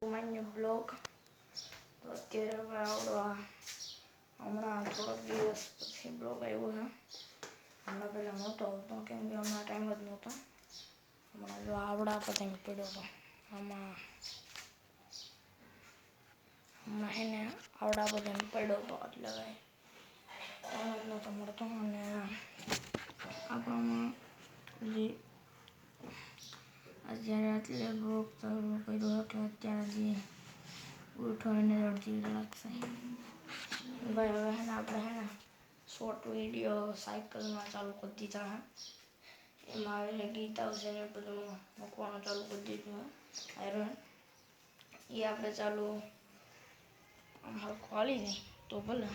માન્ય બ્લોગ તો અત્યારે આવડવા હમણાં થોડોક દિવસ પછી બ્લોગ આવ્યો છે. હમણાં પહેલાં નહોતો આવતો કેમ કે હમણાં ટાઈમ જ નહોતો. હમણાં જો આવડા બધા પડ્યો હતો આમાં હમણાં એને આવડા બધા પડ્યો હતો એટલે કાંઈ ટાઈમ જ નહોતો મળતો. અને આપણામાં જે અત્યારે એટલે બ્લોગ ચાલુ કર્યો કે અત્યારે જે ઉઠો એને અડધી કલાક થાય. ભાઈ હવે હે ને આપણે હે ને શોર્ટ વિડીયો સાયકલમાં ચાલુ કરી દીધા હે. એમાં હવે ગીતા છે ને બધું મૂકવાનું ચાલુ કરી દીધું આયરન એ આપણે ચાલુ હરખું હાલી જાય તો ભલે.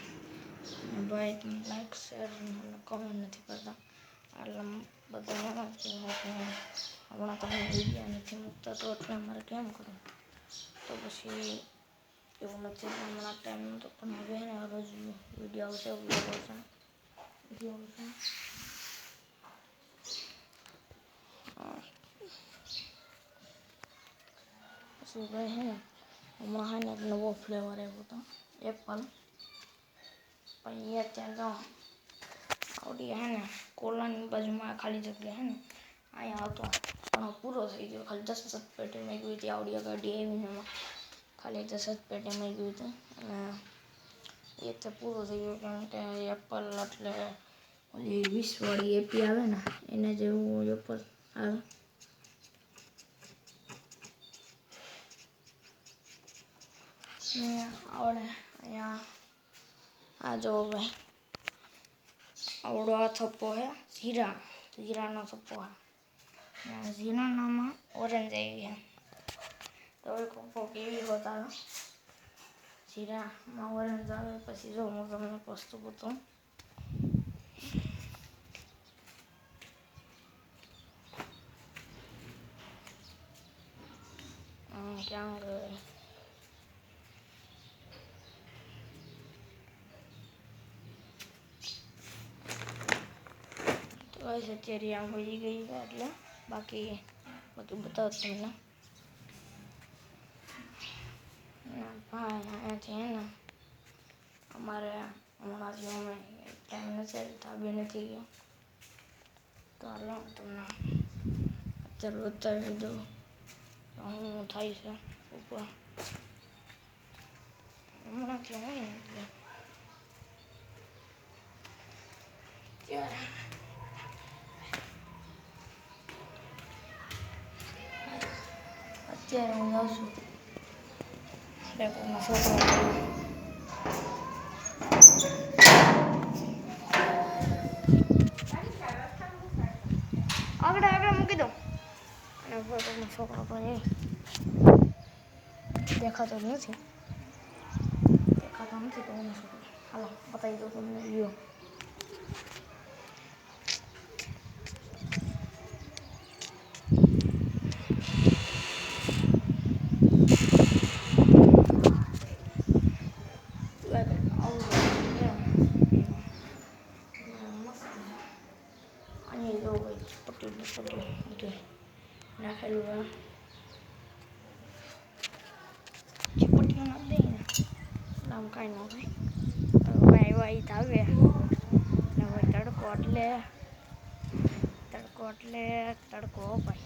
ભાઈ તમે લાઈક શેર અને કમેન્ટ નથી કરતા એટલે બધા હમણાં તમે વિડીયો નથી મૂકતા તો એટલે અમારે કેમ કરવું. તો પછી એવું નથી હમણાં ટાઈમ નહોતો પણ હવે ને રોજ વિડીયો આવશે બ્લોગ આવશે પછી ભાઈ હે ને હમણાં હે ને એક નવો ફ્લેવર આવ્યો હતો એપલ. પણ એ અત્યારે આવડી હે ને કોલાની બાજુમાં ખાલી જગ્યા હે ને અહીંયા હતો પણ પૂરો થઈ ગયો. ખાલી 10 પેટીમાં ગઈ હતી આવડી ગાડી આવીને એમાં ખાલી 10 પેટીમાં ગઈ હતી અને એ તો પૂરો થઈ ગયો કેમ કે એપલ એટલે ઓલી 20 વાળી એપી આવે ને એને જેવું એપલ આવે. આવડે અહીંયા આ જો ભાઈ આવડો આ થપ્પો હે જીરાનો થપ્પો હે. જીરાનામાં ઓરેન્જ આવી છે તો હવે કોક એવી હોતા જીરામાં ઓરેન્જ આવે. પછી જો હું તમને વસ્તુ બતાવું ક્યાં ગઈ તો અત્યારે આમ હોઈ ગઈ એટલે બાકી બધું બતાવું તમને. ભાઈ અહીંયાથી હે ને અમારે હમણાંથી અમે ટાઈમ નથી ધાબે નથી ગયો તો હાલો તમને અત્યારે બતાવી દઉં હું થાય છે ઉપર હમણાંથી હોય ને એટલે અત્યારે હું જાઉં છું ડેપોમાં છોકરા આગળ મૂકી દો અને છોકરો પણ દેખાતો જ નથી તો હું છોકરો હાલો બતાવી દઉં તમને વ્યૂ. અહીં જો પટ્ટી બધું નાખેલું પટ્ટીઓ નાખી દઈએ ને આમ કાંઈ ન થાય. ભાઈ ધાવે ને ભાઈ તડકો એટલે તડકો ભાઈ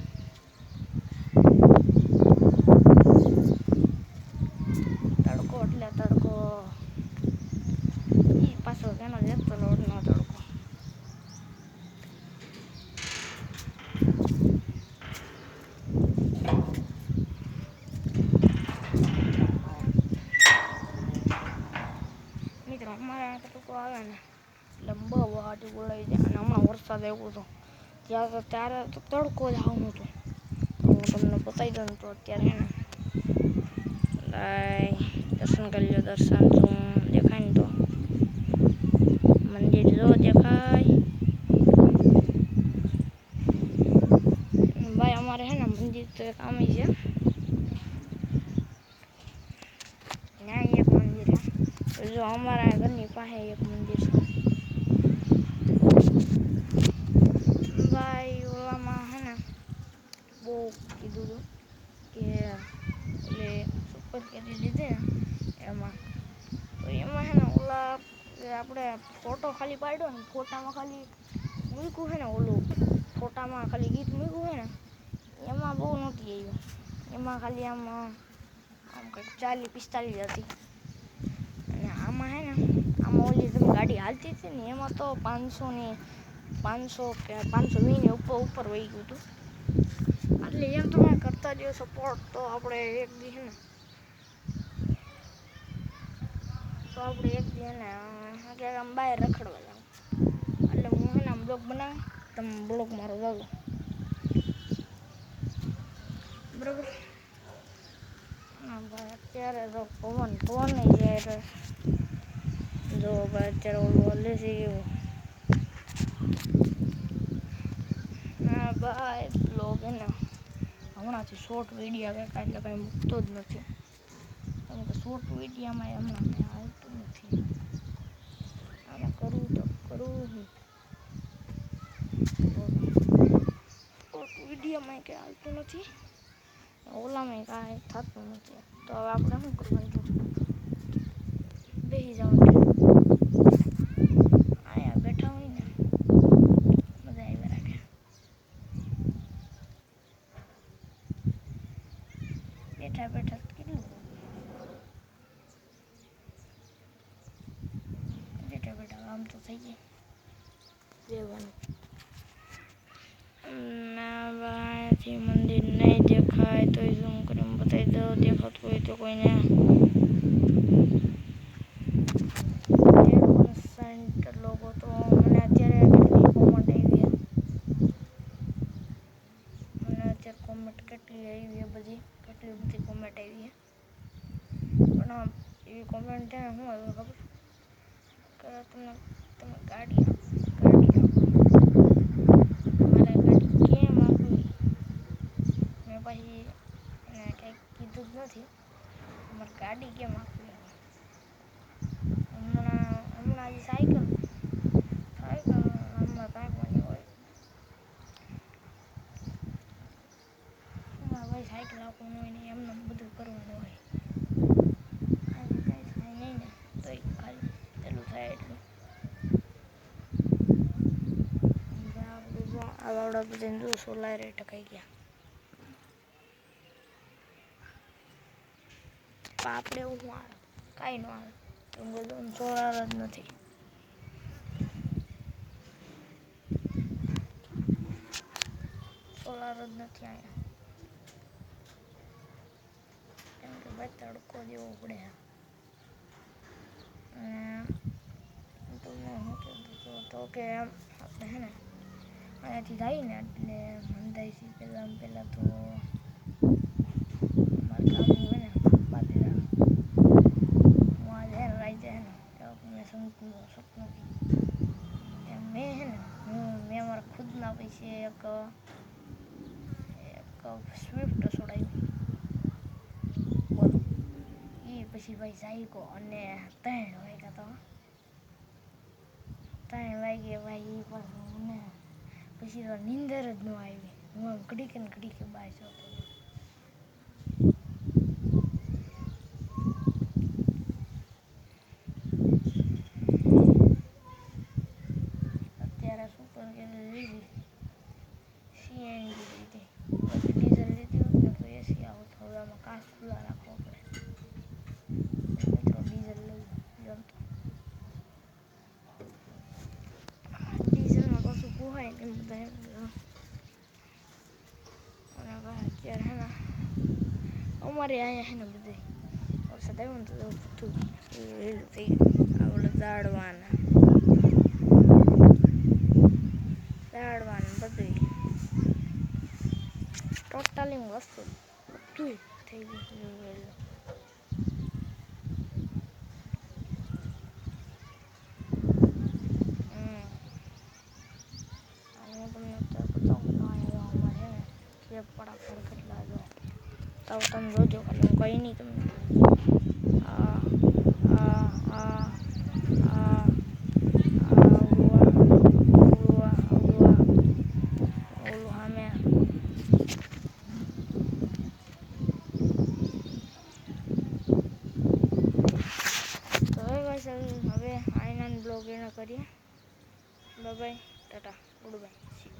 તડકો એ પાછો તેનો જતો લોડનો તડકો. મિત્રો અમારે તડકો આવે ને એટલે બહુ વાટી બોલાવી જાય. અને હમણાં વરસાદ આવ્યો હતો ત્યારે તો તડકો જ આવવાનો હતો. હું તમને બતાવી દઉં તો અત્યારે હે ને દર્શન કરી લો. દર્શન તો દેખાય ને તો મંદિર જો દેખાય ભાઈ અમારે હે ને મંદિર તો એક આમ છે ત્યાં એક મંદિર છે જો અમારા ઘરની પાસે એક મંદિર છે ભાઈ. ઓલામાં હે ને બહુ કીધું હતું કે એટલે સુપર કેરી લીધી ને એમાં, તો એમાં છે ને ઓલા આપણે ફોટો ખાલી પાડ્યો ને, ફોટામાં ખાલી મૂક્યું છે ને, ઓલું ફોટામાં ખાલી ગીત મૂક્યું છે ને, એમાં બહુ નહોતી આવી. એમાં ખાલી આમ કંઈક 40-45 હતી. અને આમાં છે ને, આમાં ઓલી તમે ગાડી હાલતી હતી ને, એમાં તો 500 કે 520 ઉપર વહી ગયું હતું. એટલે એમ તમે કરતા જો સપોર્ટ, તો આપણે એક દી છે ને, ક્યાંક આમ બહાર રખડવા જાઉં. એટલે હું છે ને આમ બ્લોગ બનાવી, તમે બ્લોગ મારો જાઉં બરાબર. હા ભાઈ, અત્યારે તો પવન નહીં જાય. જો ભાઈ અત્યારે ઓલું હલે છે એવું. હા ભાઈ, બ્લોગ હે ને હમણાંથી શોર્ટ વિડીયો કંઈક એટલે કંઈ મૂકતો જ નથી. કેમ કે શોર્ટ વિડીયોમાં હમણાં કંઈ આવતું નથી. આમાં કરું તો કરું શોર્ટ વિડીયોમાં કંઈ આવતું નથી, ઓલામાં કાંઈ થતું નથી. તો હવે આપણે શું કરવાનું? બેસી જવાનું. અહીંયા બેઠા હોય ને મજા આવી રાખે. બેઠા કેટલું બેઠા આમ તો થઈ જાય રહેવાનું. ના ભાઈથી મંદિર નહીં દેખાય તો ઝૂમ કરીને બતાવી દો. દેખાતું હોય તો કોઈને. 13% લોકો તો મને અત્યારે કેટલી કોમેન્ટ આવી. મને અત્યારે કોમેન્ટ કેટલી આવી બધી, કેટલી બધી કોમેન્ટ આવી. પણ એવી કોમેન્ટ છે ને, શું આવ્યું ખબર? કે તમે ગાડી આપો. મારે ગાડી કેમ આપવી? મેં પછી એને કંઈક કીધું જ નથી. મારે ગાડી કેમ આપવી? હમણાં જે સાયકલ હમણાં કાંઈ હોય. ભાઈ સાયકલ આપવાનું હોય ને, એમને બધું કરવાનું હોય. આજે કાંઈ થાય નહીં ને, તો ખાલી પેલું થાય એટલું. આવડા બધાને જો સોલાર ટકાઈ ગયા. આપણે એવું શું આવે? કાંઈ ન આવે. કેમ કે સોલાર જ નથી. સોલાર જ નથી અહીંયા. કેમ કે ભાઈ તડકો દેવો પડે. અને તમને શું કહેતો હતો કે આપણે છે ને અહીંયાથી જઈએ ને, એટલે મંદાઈથી પહેલાં તો મારા ગામનું હોય ને બાજરા, હું આજે છે ને રાઈતે છે ને મેં સપનું કીધું. મેં છે ને મેં મારા ખુદના પૈસે એક સ્વિફ્ટ છોડાવી. બોલો, એ પછી ભાઈ સાયકો અને 3 વાગ્યા તો 3 વાગે ભાઈ એ પાછું મને પછી તો નીંદર જ ન આવી. હું ઘડીકે બાય જતો. અત્યારે સુપર કેરી લીધી, સીએનજી લીધી. ડીઝલ લીધી હોત ને તો એસી આવત. હવે આમાં કાચ ખુલ્લા રાખવો પડે. મિત્રો ડીઝલ લઈ જમતો. ડીઝલમાં પાછું પોહાય ને બધા એમ. અને ભાઈ અત્યારે હે ને અમારે અહીંયા છે ને બધે વરસાદ આવ્યો ને તો બધું લીલું થઈ ગયું. આપણે ઝાડવાના બધું ટોટલી વસ્તુ બધું થઈ ગયું લીલું. હું તમને અત્યારે બતાવું તો અહીંયા અમારે છે ને ખેપવાળા ઘર કેટલા જો. તો તમે જોજો, એટલે કંઈ નહીં તમને. ઓલું સામે બ્લોગ એને કરીએ. Bye bye, Tata, good bye, C you.